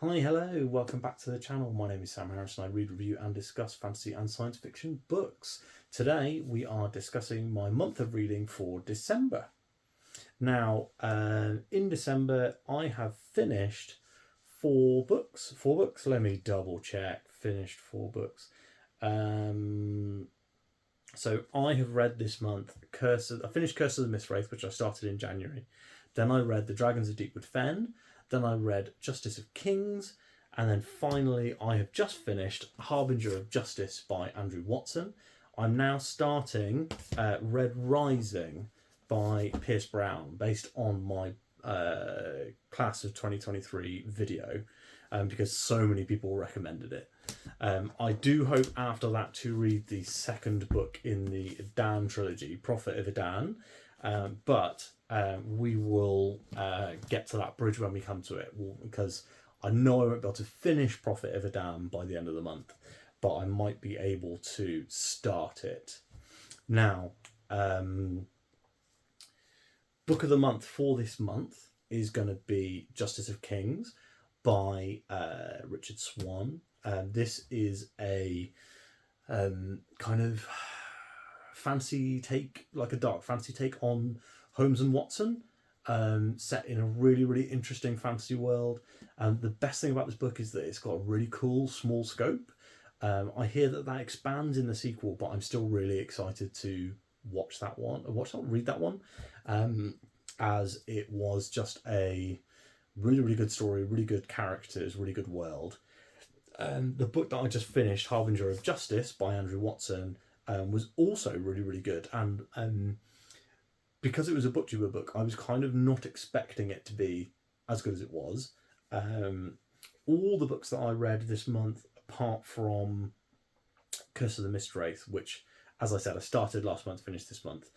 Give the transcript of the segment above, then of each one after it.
Hi, hello, welcome back to the channel. My name is Sam Harris and I read, review and discuss fantasy and science fiction books. Today we are discussing my month of reading for December. Now, in December I have finished four books. Let me double check. Finished four books. So I have read this month I finished Curse of the Mistwraith, which I started in January. Then I read The Dragons of Deepwood Fen. Then I read Justice of Kings. And then finally, I have just finished Harbinger of Justice by Andrew Watson. I'm now starting Red Rising by Pierce Brown, based on my class of 2023 video, because so many people recommended it. I do hope after that to read the second book in the Dan trilogy, Prophet of Adan, but we will get to that bridge when we come to it, because I know I won't be able to finish Prophet of Adan by the end of the month, but I might be able to start it. Now, book of the month for this month is going to be Justice of Kings by Richard Swan. This is a kind of fancy take, like a dark fantasy take on Holmes and Watson, set in a really, really interesting fantasy world. The best thing about this book is that it's got a really cool small scope. I hear that expands in the sequel, but I'm still really excited to read that one, as it was just a really, really good story, really good characters, really good world. The book that I just finished, Harbinger of Justice by Andrew Watson, was also really, really good. And because it was a booktuber book, I was kind of not expecting it to be as good as it was. All the books that I read this month, apart from Curse of the Mistwraith, which, as I said, I started last month, finished this month,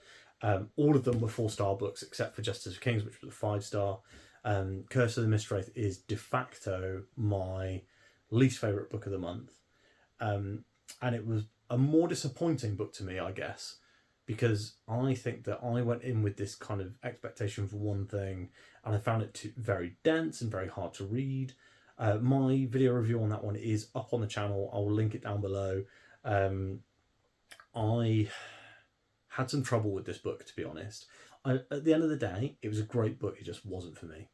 all of them were 4-star books except for Justice of Kings, which was a 5-star. Curse of the Mistwraith is de facto my least favourite book of the month. And it was a more disappointing book to me, I guess, because I think that I went in with this kind of expectation for one thing, and I found it very dense and very hard to read. My video review on that one is up on the channel. I'll link it down below. I had some trouble with this book, to be honest. At the end of the day, it was a great book. It just wasn't for me.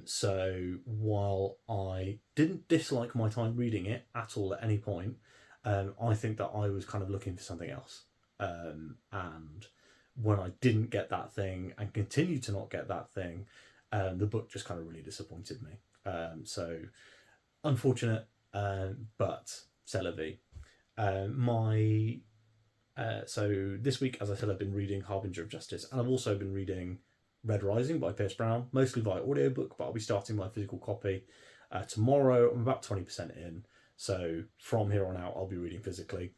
So while I didn't dislike my time reading it at all at any point, I think that I was kind of looking for something else. And when I didn't get that thing and continued to not get that thing, the book just kind of really disappointed me. So unfortunate, but c'est la vie. So this week, as I said, I've been reading Harbinger of Justice, and I've also been reading Red Rising by Pierce Brown, mostly via audiobook, but I'll be starting my physical copy tomorrow. I'm about 20% in, so from here on out I'll be reading physically.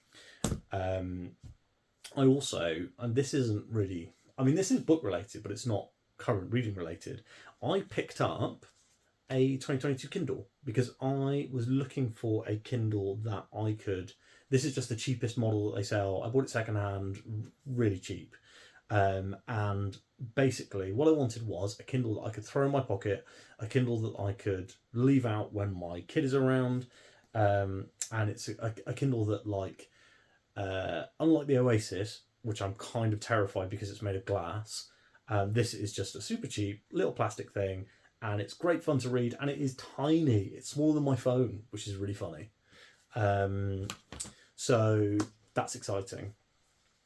I also, and this isn't really, this is book related, but it's not current reading related. I picked up a 2022 Kindle because I was looking for a Kindle that I could, this is just the cheapest model that they sell. I bought it secondhand, really cheap. And basically what I wanted was a Kindle that I could throw in my pocket, a Kindle that I could leave out when my kid is around. And it's a Kindle that, like, unlike the Oasis, which I'm kind of terrified because it's made of glass, this is just a super cheap little plastic thing, and it's great fun to read, and it is tiny. It's smaller than my phone, which is really funny. So that's exciting.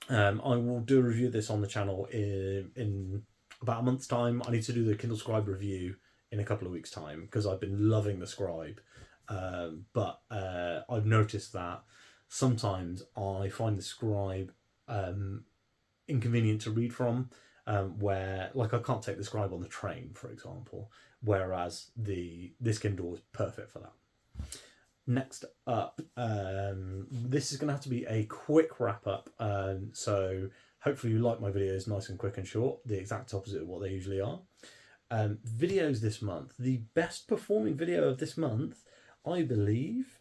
I will do a review of this on the channel in about a month's time. I need to do the Kindle Scribe review in a couple of weeks' time because I've been loving the Scribe. But I've noticed that sometimes I find the Scribe inconvenient to read from, where, like, I can't take the Scribe on the train, for example, whereas this Kindle is perfect for that. Next up, this is going to have to be a quick wrap up, so hopefully you like my videos nice and quick and short, the exact opposite of what they usually are. Videos this month, the best performing video of this month, I believe,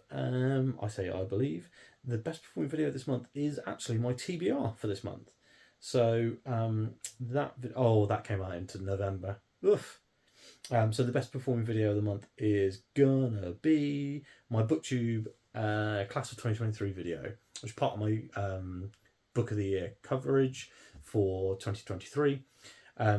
the best performing video this month is actually my TBR for this month. So that came out into November. Oof. So the best performing video of the month is gonna be my booktube class of 2023 video, which is part of my book of the year coverage for 2023.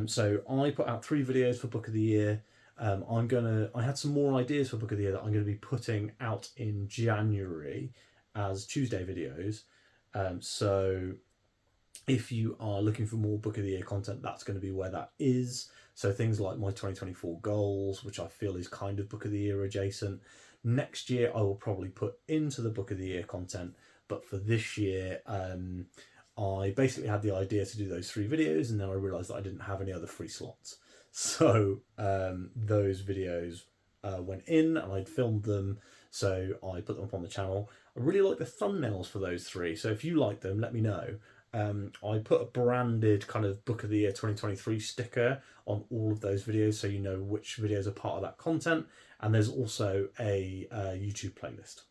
So I put out 3 videos for book of the year. I had some more ideas for book of the year that I'm going to be putting out in January as Tuesday videos. So if you are looking for more book of the year content, that's going to be where that is. So things like my 2024 goals, which I feel is kind of book of the year adjacent. Next year, I will probably put into the book of the year content. But for this year, I basically had the idea to do those 3 videos, and then I realised that I didn't have any other free slots. So those videos went in, and I'd filmed them, so I put them up on the channel. I really like the thumbnails for those 3, so if you like them, let me know. I put a branded kind of Book of the Year 2023 sticker on all of those videos, so you know which videos are part of that content, and there's also a YouTube playlist.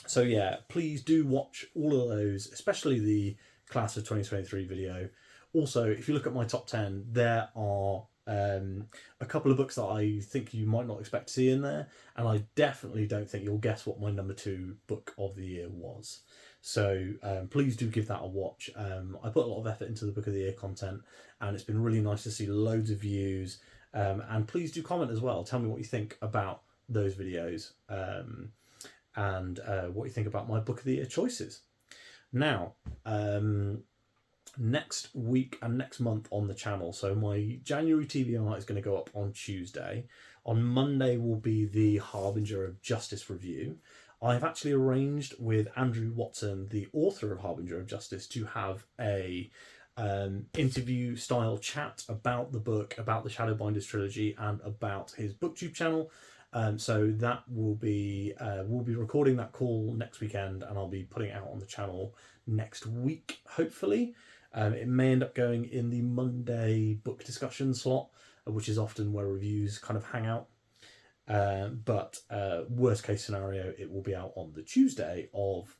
So yeah, please do watch all of those, especially the class of 2023 video. Also, if you look at my top 10, there are a couple of books that I think you might not expect to see in there, and I definitely don't think you'll guess what my number 2 book of the year was. So please do give that a watch. I put a lot of effort into the book of the year content, and it's been really nice to see loads of views. And please do comment as well. Tell me what you think about those videos, and what you think about my book of the year choices. Now, next week and next month on the channel, so my January TBR is going to go up on Tuesday. On Monday will be the Harbinger of Justice review. I've actually arranged with Andrew Watson, the author of Harbinger of Justice, to have a interview style chat about the book, about the Shadowbinders trilogy, and about his booktube channel. So that will be we'll be recording that call next weekend, and I'll be putting it out on the channel next week, hopefully. It may end up going in the Monday book discussion slot, which is often where reviews kind of hang out. But worst case scenario, it will be out on the Tuesday of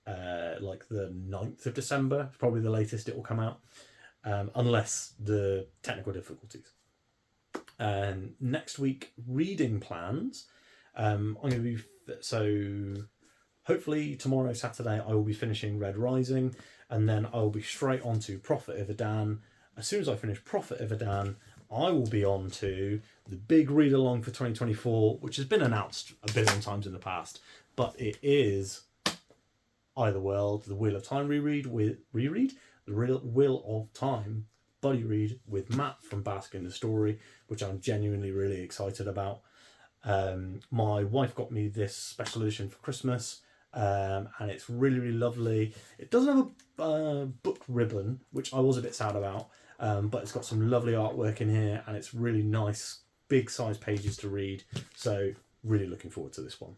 like the 9th of December. It's probably the latest it will come out, unless the technical difficulties. Next week, reading plans. I'm going to be so hopefully tomorrow, Saturday, I will be finishing Red Rising, and then I will be straight on to Prophet of Adan. As soon as I finish Prophet of Adan, I will be on to the big read along for 2024, which has been announced a billion times in the past, but it is Otherworld, the Wheel of Time the Wheel of Time buddy read with Matt from Bask in the Story, which I'm genuinely really excited about. My wife got me this special edition for Christmas, and it's really, really lovely. It doesn't have a book ribbon, which I was a bit sad about, but it's got some lovely artwork in here, and it's really nice, big size pages to read. So really looking forward to this one.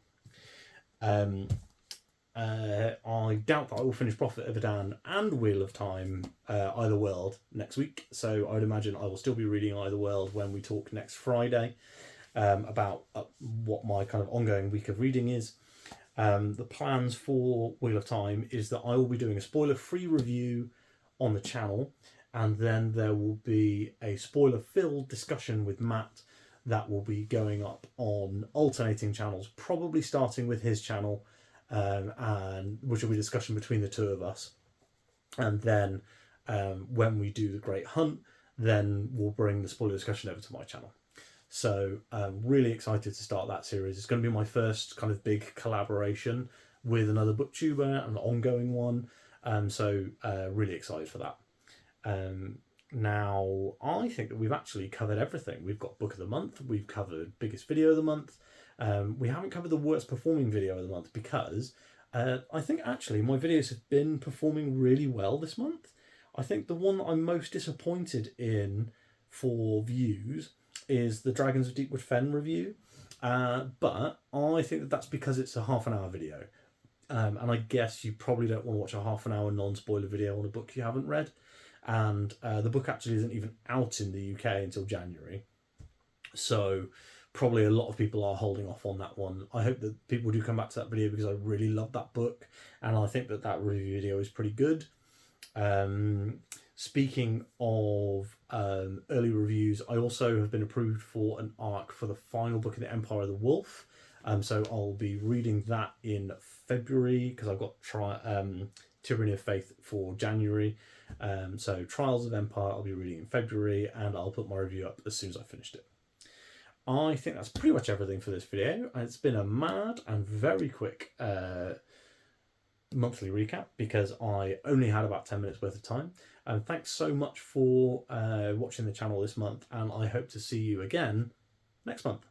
I doubt that I will finish Prophet of Adan and Wheel of Time, Otherworld, next week. So I would imagine I will still be reading Otherworld when we talk next Friday, about what my kind of ongoing week of reading is. The plans for Wheel of Time is that I will be doing a spoiler-free review on the channel, and then there will be a spoiler-filled discussion with Matt that will be going up on alternating channels, probably starting with his channel, and which will be a discussion between the two of us. And then when we do the Great Hunt, then we'll bring the spoiler discussion over to my channel. So really excited to start that series. It's going to be my first kind of big collaboration with another booktuber, an ongoing one. So really excited for that. Now, I think that we've actually covered everything. We've got Book of the Month, we've covered Biggest Video of the Month. We haven't covered the Worst Performing Video of the Month because I think actually my videos have been performing really well this month. I think the one that I'm most disappointed in for views is the Dragons of Deepwood Fen review, but I think that that's because it's a half-an-hour video, and I guess you probably don't want to watch a half-an-hour non-spoiler video on a book you haven't read, and the book actually isn't even out in the UK until January, so probably a lot of people are holding off on that one. I hope that people do come back to that video because I really love that book, and I think that that review video is pretty good. Speaking of early reviews, I also have been approved for an arc for the final book of the Empire of the Wolf. So I'll be reading that in February because I've got Tyranny of Faith for January. So Trials of Empire I'll be reading in February, and I'll put my review up as soon as I finished it. I think that's pretty much everything for this video. It's been a mad and very quick monthly recap because I only had about 10 minutes worth of time. And thanks so much for watching the channel this month, and I hope to see you again next month.